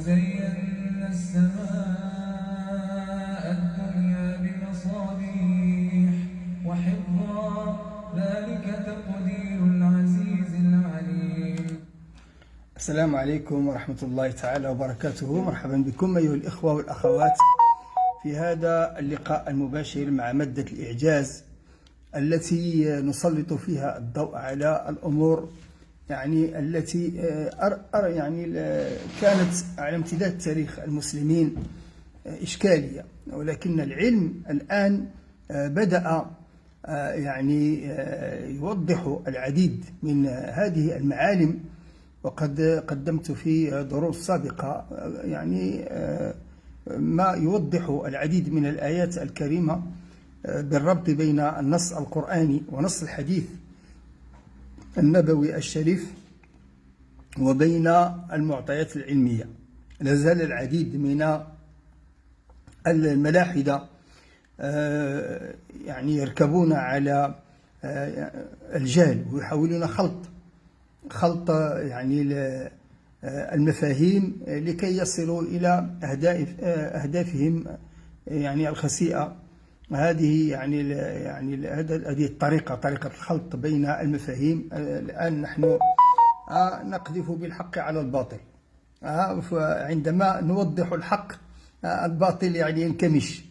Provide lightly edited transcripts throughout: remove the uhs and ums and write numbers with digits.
وزينا السماء الدنيا بمصابيح وحفظا ذلك تقدير العزيز العليم. السلام عليكم ورحمة الله تعالى وبركاته. مرحبا بكم أيها الإخوة والأخوات في هذا اللقاء المباشر مع مادة الإعجاز التي نسلط فيها الضوء على الأمور التي كانت على امتداد تاريخ المسلمين إشكالية، ولكن العلم الآن بدأ يوضح العديد من هذه المعالم. وقد قدمت في دروس سابقة ما يوضح العديد من الآيات الكريمة بالربط بين النص القرآني ونص الحديث النبوي الشريف وبين المعطيات العلمية. لا زال العديد من الملاحدة يركبون على الجهل ويحاولون خلط المفاهيم لكي يصلوا إلى أهدافهم الخسيئة. هذه هذه طريقة الخلط بين المفاهيم. الآن نحن نقذف بالحق على الباطل، فعندما نوضح الحق الباطل ينكمش.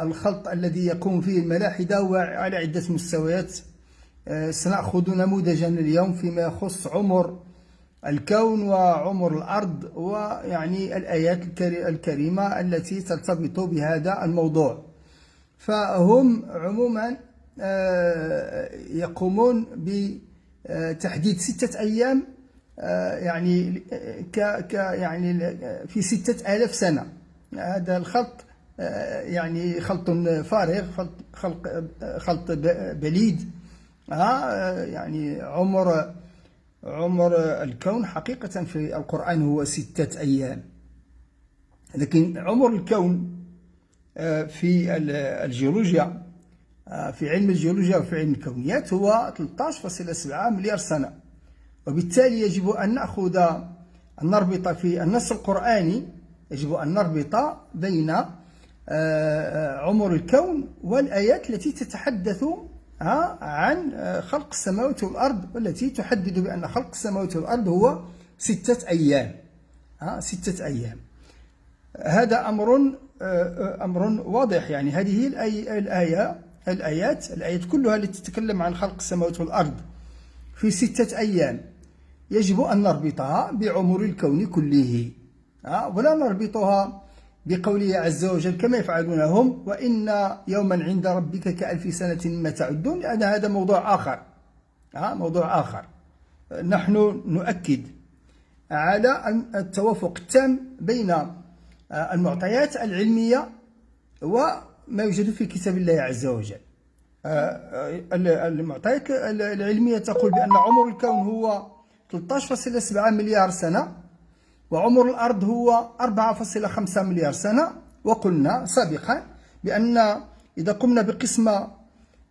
الخلط الذي يقوم فيه الملاحدة هو على عدة مستويات. سنأخذ نموذجا اليوم فيما يخص عمر الكون وعمر الأرض الآيات الكريمة التي ترتبط بهذا الموضوع. فهم عموما يقومون بتحديد 6 أيام في 6000 سنة. هذا الخلط خلط فارغ، خلط بليد. عمر الكون حقيقة في القرآن هو 6 أيام، لكن عمر الكون في الجيولوجيا، في علم الجيولوجيا وفي علم الكونيات هو 13.7 مليار سنة. وبالتالي يجب أن نربط في النص القرآني، يجب أن نربط بين عمر الكون والآيات التي تتحدث عن خلق السماوات والأرض، والتي تحدد بأن خلق السماوات والأرض هو 6 أيام. 6 أيام. هذا أمر واضح. هذه الآيات كلها التي تتكلم عن خلق السماوات والأرض في 6 أيام يجب أن نربطها بعمر الكون كله، ولا نربطها بقوله عز وجل كما يفعلون هم: وإن يوما عند ربك كألف سنة مما تعدون. لأن هذا موضوع آخر. نحن نؤكد على التوافق التام بين المعطيات العلمية وما يوجد في كتاب الله عز وجل. المعطيات العلمية تقول بأن عمر الكون هو 13.7 مليار سنة، وعمر الأرض هو 4.5 مليار سنة. وقلنا سابقا بأن إذا قمنا بقسمة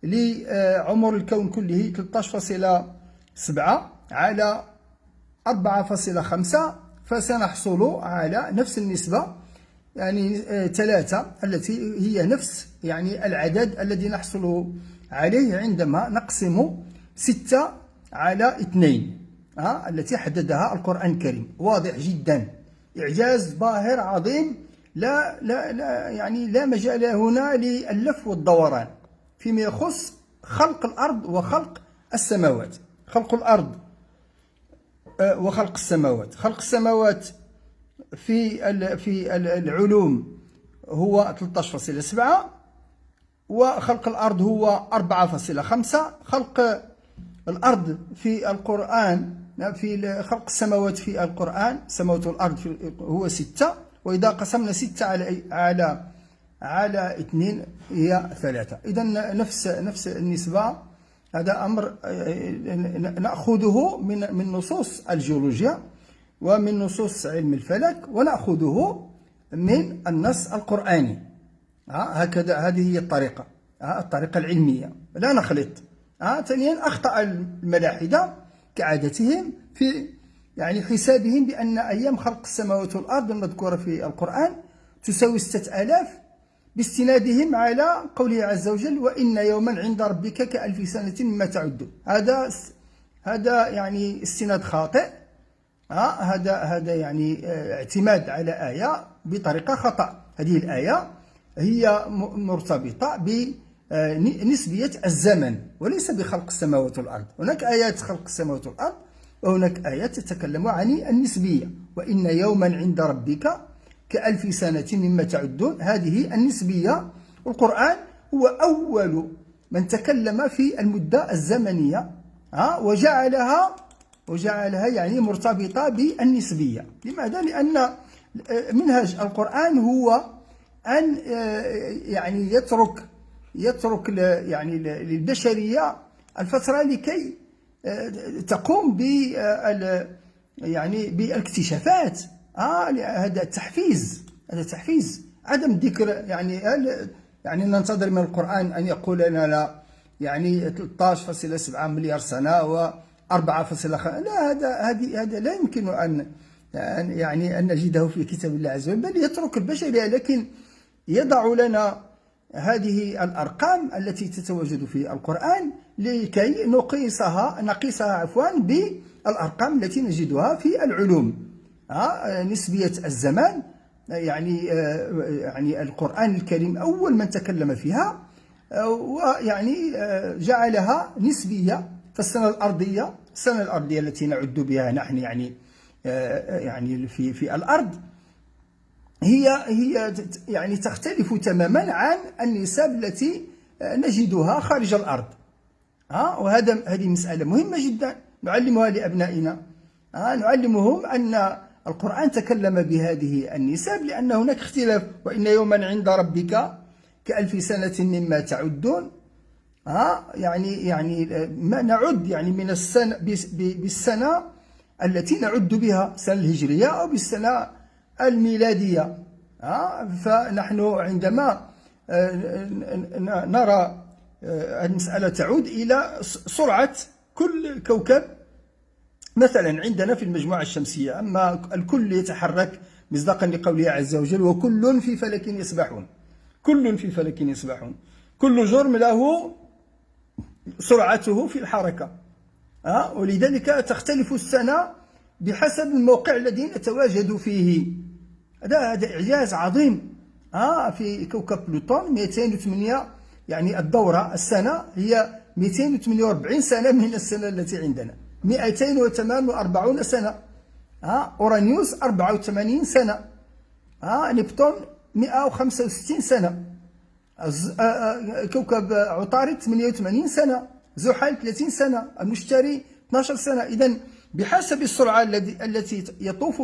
لعمر الكون كله 13.7 على 4.5 فسنحصل على نفس النسبة، 3، التي هي نفس العدد الذي نحصل عليه عندما نقسم 6 على 2 التي حددها القرآن الكريم. واضح جدا، إعجاز باهر عظيم. لا مجال هنا للف والدوران فيما يخص خلق الأرض وخلق السماوات. خلق الأرض وخلق السماوات. خلق السماوات في العلوم هو 13.7، وخلق الأرض هو 4.5. خلق الأرض في القرآن، في خلق السماوات في القرآن، السماوات والأرض هو 6. وإذا قسمنا 6 على 2 هي 3. إذن نفس النسبة. هذا أمر نأخذه من نصوص الجيولوجيا ومن نصوص علم الفلك، ونأخذه من النص القرآني. هكذا، هذه هي الطريقة العلمية، لا نخلط. ثانيا، أخطأ الملاحدة كعادتهم يعني حسابهم بأن أيام خلق السماوات والأرض المذكورة في القرآن تساوي 6000، باستنادهم على قوله عز وجل: وإن يوما عند ربك كألف سنة مما تعدون. هذا يعني استناد خاطئ. هذا يعني اعتماد على آية بطريقة خطأ. هذه الآية هي مرتبطة بنسبية الزمن وليس بخلق السماوات والأرض. هناك آيات خلق السماوات والأرض، وهناك آيات تتكلم عن النسبية. وإن يوما عند ربك كألف سنة مما تعدون، هذه النسبية. القرآن هو أول من تكلم في المدة الزمنية وجعلها يعني مرتبطة بالنسبية. لماذا؟ لأن منهج القرآن هو أن يعني يترك يعني للبشرية الفترة لكي تقوم يعني بالاكتشافات. هذا تحفيز عدم الذكر. يعني ننتظر من القرآن أن يقول لنا يعني 13.7 مليار سنة و 4.5. لا، هذا لا يمكن أن نجده في كتاب الله عز وجل، بل يترك البشرية، لكن يضع لنا هذه الأرقام التي تتواجد في القرآن لكي نقيسها بالأرقام التي نجدها في العلوم. نسبية الزمان يعني القرآن الكريم أول من تكلم فيها، ويعني جعلها نسبية. فالسنة الأرضية التي نعد بها نحن يعني في الأرض هي يعني تختلف تماما عن النسب التي نجدها خارج الأرض. هذه مسألة مهمة جدا نعلمها لأبنائنا. نعلمهم أن القرآن تكلم بهذه النسب لأن هناك اختلاف. وإن يوما عند ربك كألف سنة مما تعدون. يعني ما نعد يعني من السنة بالسنة التي نعد بها، السنة الهجرية أو بالسنة الميلادية. فنحن عندما نرى المسألة تعود إلى سرعة كل كوكب. مثلا عندنا في المجموعة الشمسية، أما الكل يتحرك مصداقا لقوله عز وجل: وكل في فلك يسبحون. كل جرم له سرعته في الحركة. ولذلك تختلف السنة بحسب الموقع الذي نتواجد فيه. هذا إعجاز عظيم. في كوكب بلوتون 208، يعني الدورة السنة هي 248 سنة من السنة التي عندنا، 248 سنة. أورانيوس 84 سنة. نبتون 165 سنة. كوكب عطارد 88 سنة. زحل 30 سنة. المشتري 12 سنة. إذن بحسب السرعة التي تطوف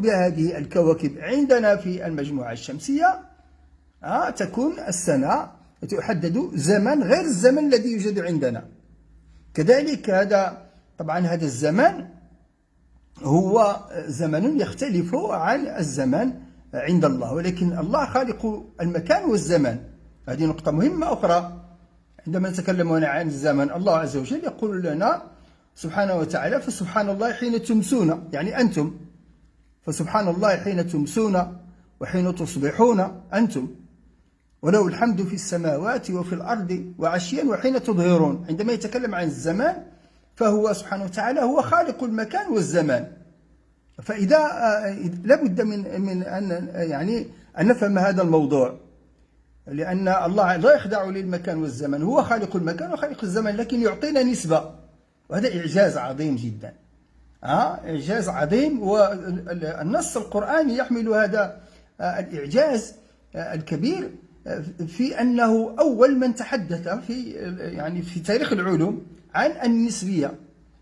بها هذه الكواكب عندنا في المجموعة الشمسية، تكون السنة تحدد زمن غير الزمن الذي يوجد عندنا. كذلك هذا الزمن هو زمن يختلف عن الزمن عند الله، ولكن الله خالق المكان والزمان. هذه نقطة مهمة أخرى. عندما نتكلم عن الزمن، الله عز وجل يقول لنا سبحانه وتعالى: فسبحان الله حين تمسون، يعني أنتم. فسبحان الله حين تمسون وحين تصبحون أنتم، وله الحمد في السماوات وفي الأرض وعشيا وحين تظهرون. عندما يتكلم عن الزمان فهو سبحانه وتعالى هو خالق المكان والزمان. فإذا لابد من أن نفهم هذا الموضوع، لأن الله لا يخضع للمكان والزمن، هو خالق المكان وخالق الزمن، لكن يعطينا نسبة، وهذا إعجاز عظيم جدا. إعجاز عظيم، والنص القرآني يحمل هذا الإعجاز الكبير في أنه أول من تحدث في تاريخ العلوم عن النسبية.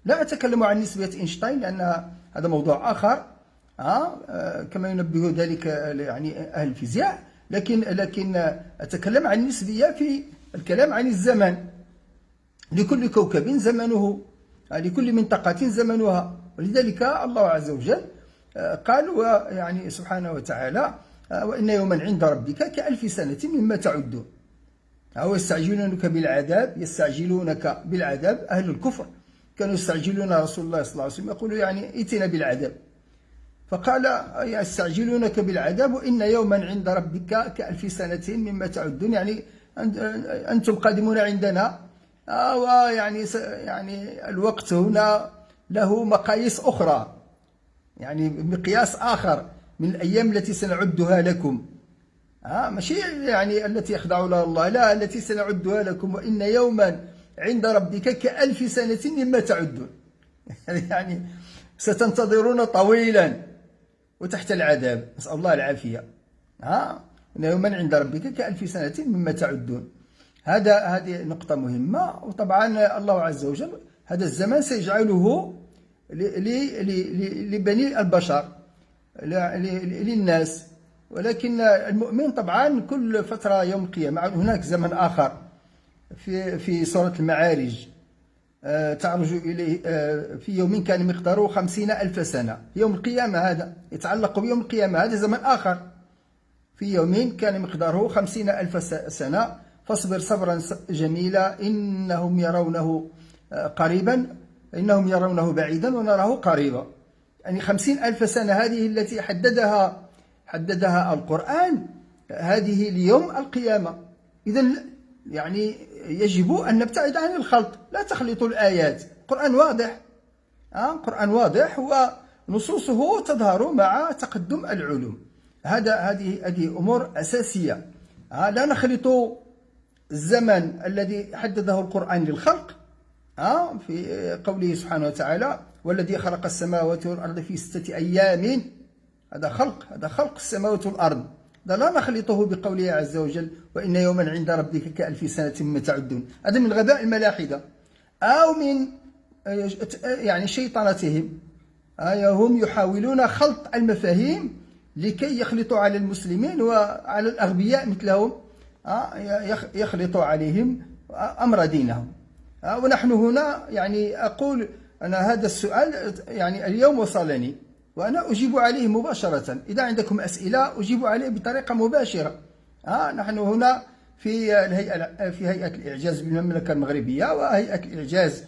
لا أتكلم عن نسبية إينشتاين لأن هذا موضوع آخر، كما ينبه ذلك أهل الفيزياء، لكن أتكلم عن النسبية في الكلام عن الزمن. لكل كوكب زمنه، لكل منطقة زمنها. ولذلك الله عز وجل قال سبحانه وتعالى: وإن يوما عند ربك كألف سنة مما تعدون. أو يستعجلونك بالعذاب أهل الكفر كانوا يستعجلون رسول الله صلى الله عليه وسلم، يقولوا يعني ائتنا بالعذاب، فقال يستعجلونك بالعذاب وإن يوما عند ربك كألف سنة مما تعدون، يعني أنتم قادمون عندنا، يعني الوقت هنا له مقاييس أخرى، يعني مقياس آخر من الأيام التي سنعدها لكم، ماشي يعني التي يخدع لها الله، لا، التي سنعدها لكم، وإن يوما عند ربك كألف سنة مما تعدون. يعني ستنتظرون طويلا وتحت العذاب، نسأل الله العافية. إن يوما عند ربك كألف سنة مما تعدون. هذه نقطة مهمة. وطبعا الله عز وجل هذا الزمان سيجعله لبني البشر، للناس، ولكن المؤمن طبعا كل فترة يوم القيامة. هناك زمن آخر في سورة المعارج، تعرج إليه في يوم كان مقداره 50,000 سنة. يوم القيامة هذا يتعلق بيوم القيامة، هذا زمن آخر. في يوم كان مقداره 50,000 سنة فاصبر صبرا جميلا إنهم يرونه قريبا، إنهم يرونه بعيدا ونراه قريبا. يعني 50,000 سنة هذه التي حددها القرآن، هذه ليوم القيامة. إذن يعني يجب أن نبتعد عن الخلط، لا تخلطوا الآيات. القرآن واضح، القرآن واضح ونصوصه تظهر مع تقدم العلوم. هذه أمور أساسية. لا نخلط الزمن الذي حدده القرآن للخلق، في قوله سبحانه وتعالى والذي خلق السماوات والأرض في 6 أيام، هذا خلق السماوات والأرض. لا نخلطه بقوله عز وجل وإن يوما عند ربك كألف سنة مما تعدون. هذا من غباء الملاحدة أو من يعني شيطنتهم. هم يحاولون خلط المفاهيم لكي يخلطوا على المسلمين وعلى الأغبياء مثلهم، يخلطوا عليهم أمر دينهم. ونحن هنا يعني أقول أنا هذا السؤال يعني اليوم وصلني وأنا أجيب عليه مباشرة. إذا عندكم أسئلة أجيب عليه بطريقة مباشرة. نحن هنا في هيئة الإعجاز بالمملكة المغربية وهيئة الإعجاز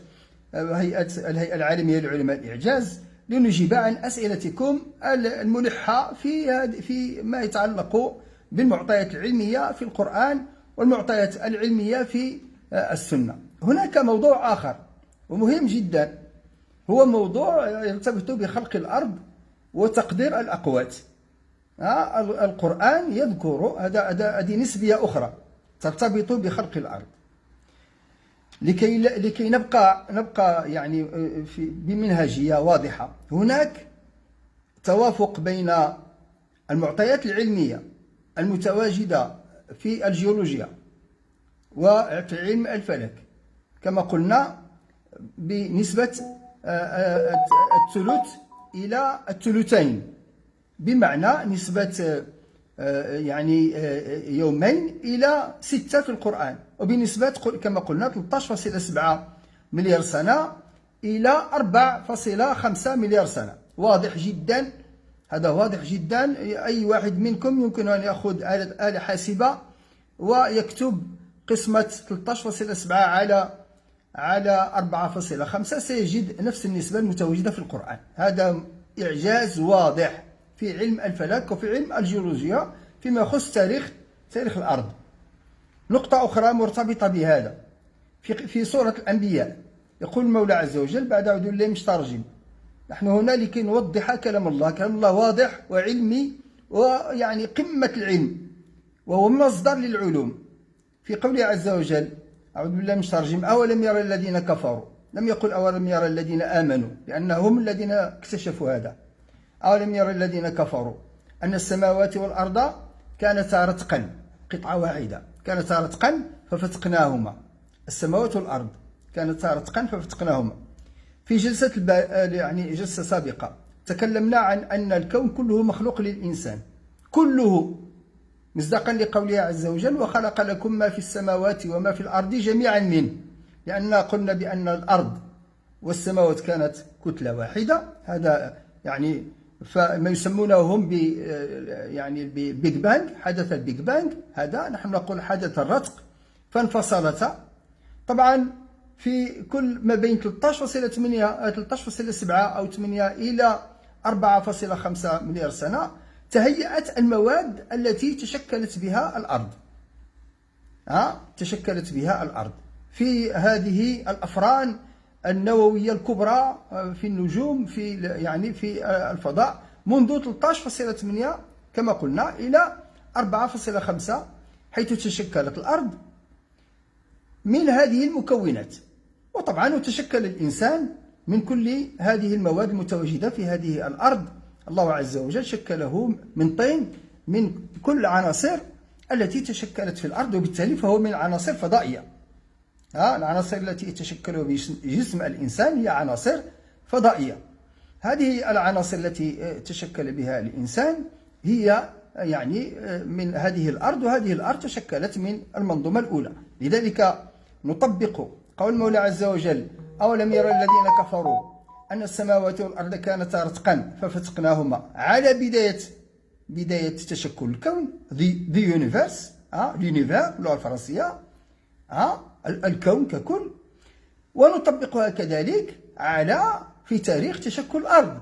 الهيئة العالمية لعلماء الإعجاز لنجيب عن أسئلتكم الملحة في ما يتعلق بالمعطيات العلمية في القرآن والمعطيات العلمية في السنة. هناك موضوع آخر ومهم جدا، هو موضوع يرتبط بخلق الأرض وتقدير الأقوات. القرآن يذكر هذه نسبية أخرى ترتبط بخلق الأرض. لكي نبقى يعني بمنهجية واضحة، هناك توافق بين المعطيات العلمية المتواجدة في الجيولوجيا وفي علم الفلك كما قلنا بنسبة 1/3 إلى 2/3، بمعنى نسبة يعني 2 إلى 6 في القرآن، وبنسبة كما قلنا 13.7 مليار سنة إلى 4.5 مليار سنة. واضح جدا، هذا واضح جدا. أي واحد منكم يمكن أن يأخذ آلة حاسبة ويكتب قسمة 13.7 على 4.5 سيجد نفس النسبة المتواجدة في القرآن. هذا إعجاز واضح في علم الفلك وفي علم الجيولوجيا فيما يخص تاريخ الأرض. نقطة أخرى مرتبطة بهذا، في سورة الأنبياء يقول المولى عز وجل بعد أعوذ بالله من الشيطان الرجيم. نحن هنا لكي نوضح كلام الله. كلام الله واضح وعلمي ويعني قمة العلم وهو مصدر للعلوم. في قوله عز وجل أعوذ بالله من الشيطان الرجيم أولم يرى الذين كفروا، لم يقل أولم يرى الذين آمنوا لأنهم الذين اكتشفوا هذا. أولم يرى الذين كفروا أن السماوات والأرض كانتا رتقا، قطعة واحدة، كانتا رتقا ففتقناهما. السماوات والأرض كانتا رتقا ففتقناهما. في يعني جلسة سابقة تكلمنا عن أن الكون كله مخلوق للإنسان، كله، مصداقا لقوله عز وجل وخلق لكم ما في السماوات وما في الأرض جميعا منه، لأننا قلنا بأن الأرض والسماوات كانت كتلة واحدة. هذا يعني فما يسمونه هم يعني بيج بانج، حدث البيج بانج. هذا نحن نقول حدث الرتق فانفصلتا. طبعا في كل ما بين 13.7 أو 8 إلى 4.5 مليار سنة تهيأت المواد التي تشكلت بها الأرض. تشكلت بها الأرض في هذه الأفران النووية الكبرى في النجوم، في الفضاء، منذ 13.8 كما قلنا إلى 4.5، حيث تشكلت الأرض من هذه المكونات. وطبعا تشكل الإنسان من كل هذه المواد المتواجدة في هذه الأرض. الله عز وجل شكله من طين، من كل العناصر التي تشكلت في الأرض، وبالتالي فهو من عناصر فضائية. العناصر التي يتشكل بجسم الإنسان هي عناصر فضائية. هذه العناصر التي تشكل بها الإنسان هي من هذه الأرض، وهذه الأرض تشكلت من المنظومة الأولى. لذلك نطبق قول المولى عز وجل: أولم يرى الذين كفروا أن السماوات والأرض كانتا رتقا ففتقناهما، على بداية تشكل الكون، the universe، l'univers باللغة الفرنسية، الكون ككل. ونطبقها كذلك في تاريخ تشكل الأرض.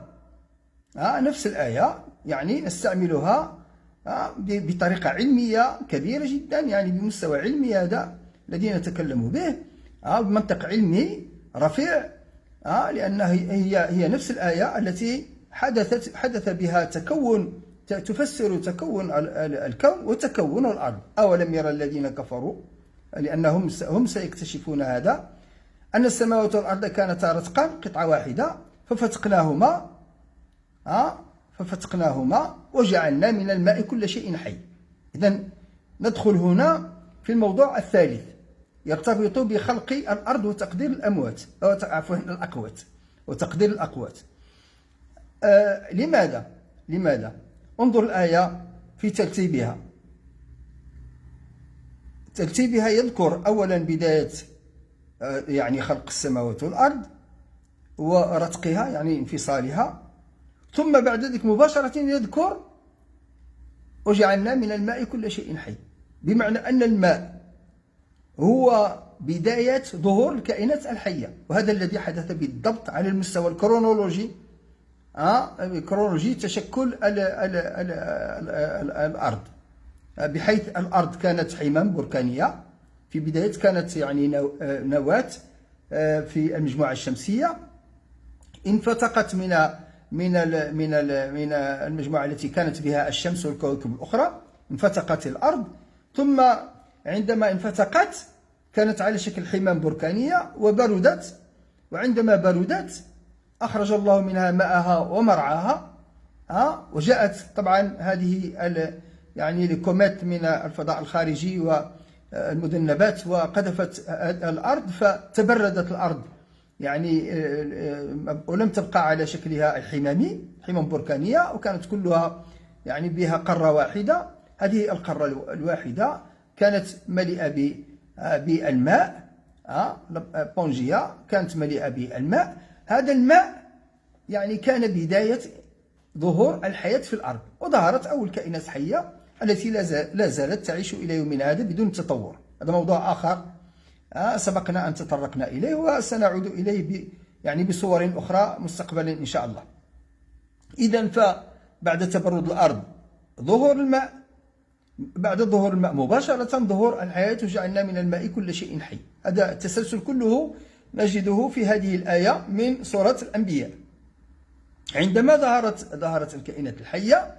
نفس الآية نستعملها بطريقة علمية كبيرة جدا، بمستوى علمي هذا الذي نتكلم به، بمنطق علمي رفيع، لأنها هي نفس الآية التي حدث بها تفسر تكون الكون وتكون الأرض. أولم يرى الذين كفروا، لأنهم هم سيكتشفون هذا، أن السماوات والأرض كانتا رتقا قطعة واحدة ففتقناهما وجعلنا من الماء كل شيء حي. إذن ندخل هنا في الموضوع الثالث، يرتبط بخلق الأرض وتقدير الأموات، أو عفوا الأقوات، وتقدير الأقوات. لماذا؟ انظر الآية في ترتيبها يذكر أولا بداية خلق السماوات والأرض ورتقها، انفصالها، ثم بعد ذلك مباشرة يذكر وجعلنا من الماء كل شيء حي، بمعنى أن الماء هو بداية ظهور الكائنات الحية. وهذا الذي حدث بالضبط على المستوى الكرونولوجي، تشكل الأرض، بحيث الأرض كانت حمم بركانية في بداية، كانت نواة في المجموعة الشمسية، انفتقت من المجموعة التي كانت بها الشمس والكواكب الأخرى، انفتقت الأرض، ثم عندما انفتقت كانت على شكل حمم بركانية وبردت، وعندما بردت أخرج الله منها ماءها ومرعاها، وجاءت طبعا هذه الكوميت من الفضاء الخارجي والمذنبات وقذفت الأرض، فتبردت الأرض ولم تبقى على شكلها الحمامي، حمم بركانية، وكانت كلها بها قارة واحدة. هذه القارة الواحدة كانت مليئة بالماء، بونجيا كانت مليئة بالماء. هذا الماء كان بداية ظهور الحياة في الأرض، وظهرت أول كائنات حية التي لا زالت تعيش إلى يومنا هذا بدون تطور. هذا موضوع آخر سبقنا أن تطرقنا إليه، وسنعود إليه بصور أخرى مستقبلا إن شاء الله. إذن فبعد تبرد الأرض ظهور الماء، بعد ظهور الماء مباشرة ظهور الحياة، وجعلنا من الماء كل شيء حي. هذا التسلسل كله نجده في هذه الآية من سورة الأنبياء. عندما ظهرت الكائنات الحية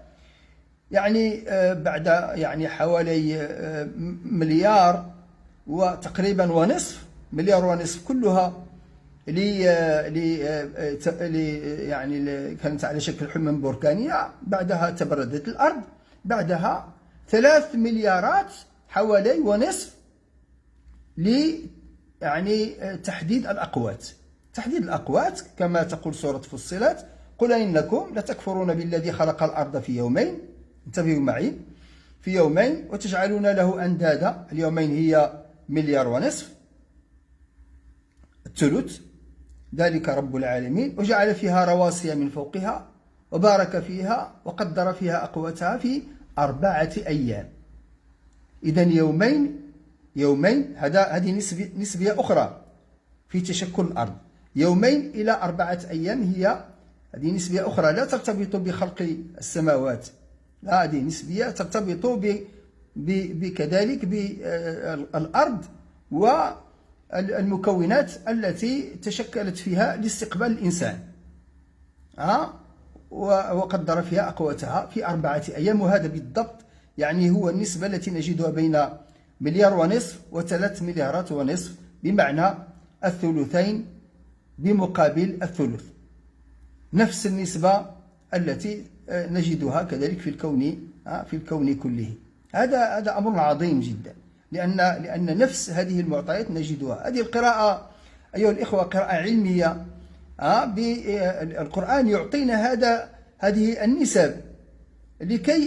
بعد حوالي مليار وتقريبا ونصف، مليار ونصف كلها كانت على شكل حمم بركانية. بعدها تبردت الأرض، بعدها 3 مليارات حوالي ونصف تحديد الأقوات. تحديد الأقوات كما تقول سورة فصلت: قل إنكم لتكفرون بالذي خلق الأرض في يومين، انتبهوا معي، في يومين، وتجعلون له أندادا. اليومين هي مليار ونصف، الثلث، ذلك رب العالمين. وجعل فيها رواسي من فوقها وبارك فيها وقدر فيها أقواتها في 4 أيام. إذن يومين، هذه نسبية أخرى. في تشكل الأرض. يومين إلى 4 أيام هذه نسبية أخرى لا ترتبط بخلق السماوات، لا، هذه نسبية ترتبط كذلك بالأرض والمكونات التي تشكلت فيها لاستقبال الإنسان، وقدر فيها أقواتها في 4 أيام. وهذا بالضبط يعني هو النسبة التي نجدها بين 1.5 مليار و3 مليارات ونصف، بمعنى الثلثين بمقابل الثلث، نفس النسبة التي نجدها كذلك في الكون كله. هذا أمر عظيم جدا، لأن نفس هذه المعطيات نجدها. هذه القراءة أيها الإخوة قراءة علمية. القرآن يعطينا هذه النسب لكي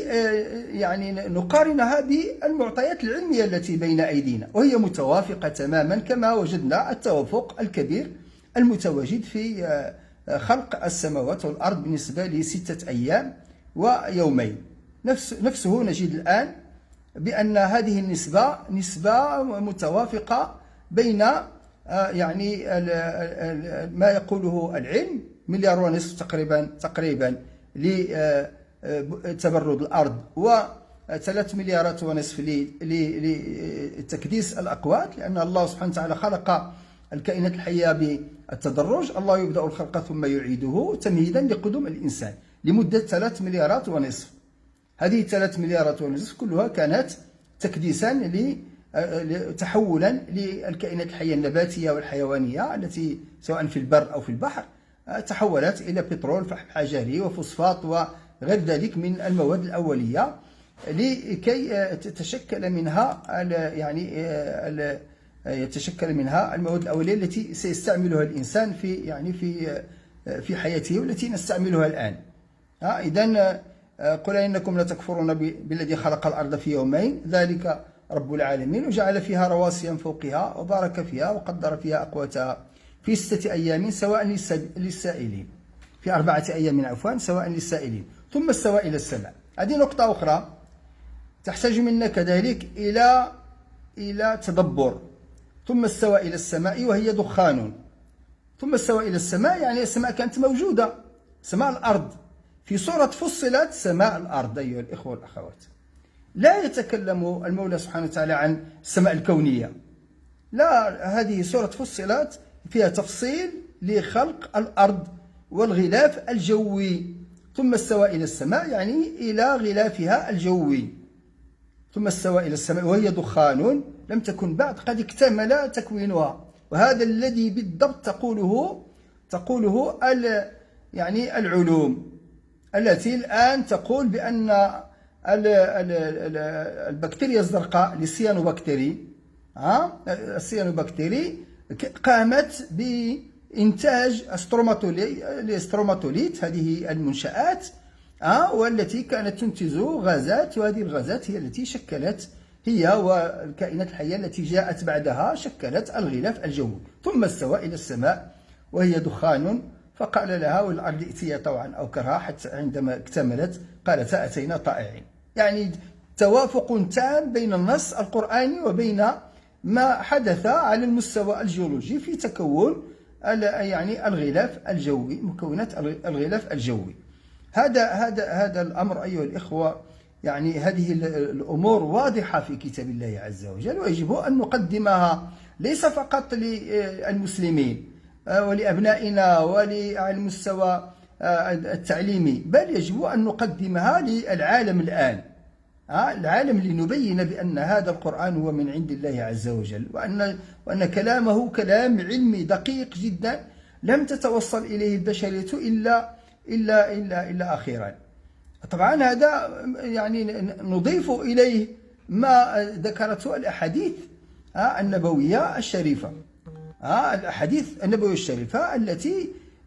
يعني نقارنها بالمعطيات العلمية التي بين أيدينا، وهي متوافقة تماما كما وجدنا التوافق الكبير المتواجد في خلق السماوات والأرض بالنسبة ل6 أيام ويومين. نفسه نجد الآن بأن هذه نسبة متوافقة بين يعني ما يقوله العلم 1.5 مليار تقريبا لتبرد الأرض، و3 مليارات ونصف لتكديس الأقوات، لأن الله سبحانه وتعالى خلق الكائنات الحية بالتدرج. الله يبدأ الخلق ثم يعيده تمهيدا لقدوم الإنسان لمدة 3 مليارات ونصف. هذه 3 مليارات ونصف كلها كانت تكديسا تحولا للكائنات الحية النباتية والحيوانية التي سواء في البر أو في البحر تحولت إلى بترول، فحم حجري، وفوسفات وغير ذلك من المواد الأولية، لكي تتشكل منها يتشكل منها المواد الأولية التي سيستعملها الإنسان في حياته، والتي نستعملها الآن. إذن قل إنكم لتكفرون بالذي خلق الأرض في يومين ذلك رب العالمين وجعل فيها رواسي من فوقها وبارك فيها وقدر فيها أقواتها في 6 أيام سواء للسائلين، في 4 أيام عفوا سواء للسائلين، ثم استوى إلى السماء. هذه نقطة أخرى تحتاج منا كذلك إلى تدبر. ثم استوى إلى السماء وهي دخان. ثم استوى إلى السماء يعني السماء كانت موجودة، سماء الأرض، في سورة فصلت سماء الأرض. أيها الإخوة والأخوات، لا يتكلم المولى سبحانه وتعالى عن السماء الكونية، لا، هذه سورة فصلت فيها تفصيل لخلق الأرض والغلاف الجوي. ثم استوى إلى السماء يعني إلى غلافها الجوي. ثم استوى إلى السماء وهي دخان لم تكن بعد قد اكتمل تكوينها. وهذا الذي بالضبط تقوله يعني العلوم التي الآن تقول بأن البكتيريا الزرقاء السيانوبكتيري قامت بإنتاج الاستروماتوليت، هذه المنشآت والتي كانت تنتج غازات، وهذه الغازات هي التي شكلت هي والكائنات الحية التي جاءت بعدها شكلت الغلاف الجوي. ثم استوى إلى السماء وهي دخان فقال لها والأرض ائتيا طوعا أو كرها، حتى عندما اكتملت قالتا أتينا طائعين. يعني توافق تام بين النص القرآني وبين ما حدث على المستوى الجيولوجي في تكون يعني الغلاف الجوي، مكونات الغلاف الجوي. هذا الأمر أيها الإخوة، يعني هذه الأمور واضحة في كتاب الله عز وجل، ويجب أن نقدمها ليس فقط للمسلمين ولأبنائنا وعلى المستوى التعليمي، بل يجب أن نقدمها للعالم الآن، العالم، لنبين بأن هذا القرآن هو من عند الله عز وجل، وأن كلامه كلام علمي دقيق جدا لم تتوصل إليه البشرية إلا أخيرا. طبعا هذا يعني نضيف إليه ما ذكرته الأحاديث النبوية الشريفة، الأحاديث النبوية الشريفة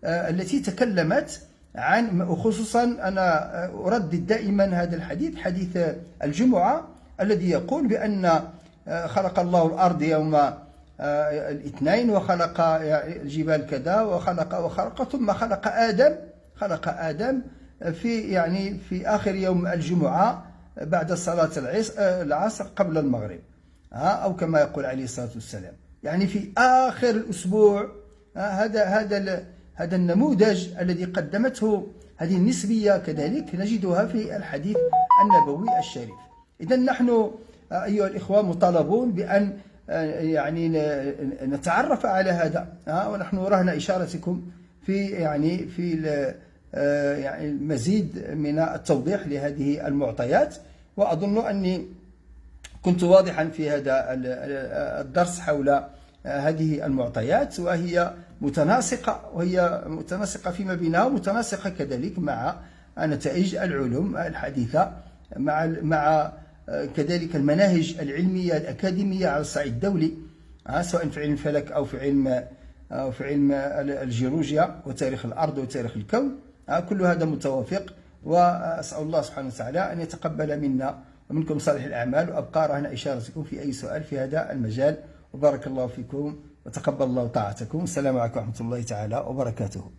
التي تكلمت عن، خصوصا أنا أردد دائما هذا الحديث، حديث الجمعة الذي يقول بأن خلق الله الأرض يوم الاثنين وخلق الجبال كذا وخلق ثم خلق آدم في آخر يوم الجمعة بعد صلاة العصر قبل المغرب، أو كما يقول عليه الصلاة والسلام. يعني في آخر الأسبوع هذا النموذج الذي قدمته هذه النسبية كذلك نجدها في الحديث النبوي الشريف. إذا نحن أيها الإخوة مطالبون بأن يعني نتعرف على هذا، ونحن رهن إشارتكم في يعني المزيد من التوضيح لهذه المعطيات. وأظن أني كنت واضحا في هذا الدرس حول هذه المعطيات، وهي متناسقة فيما بينها، ومتناسقة كذلك مع نتائج العلوم الحديثة، مع كذلك المناهج العلمية الأكاديمية على الصعيد الدولي، سواء في علم الفلك أو في علم الجيولوجيا وتاريخ الأرض وتاريخ الكون. كل هذا متوافق، وأسأل الله سبحانه وتعالى أن يتقبل منا ومنكم صالح الأعمال، وأبقى رهن إشارتكم في أي سؤال في هذا المجال. وبارك الله فيكم وتقبل الله طاعتكم. السلام عليكم ورحمة الله تعالى وبركاته.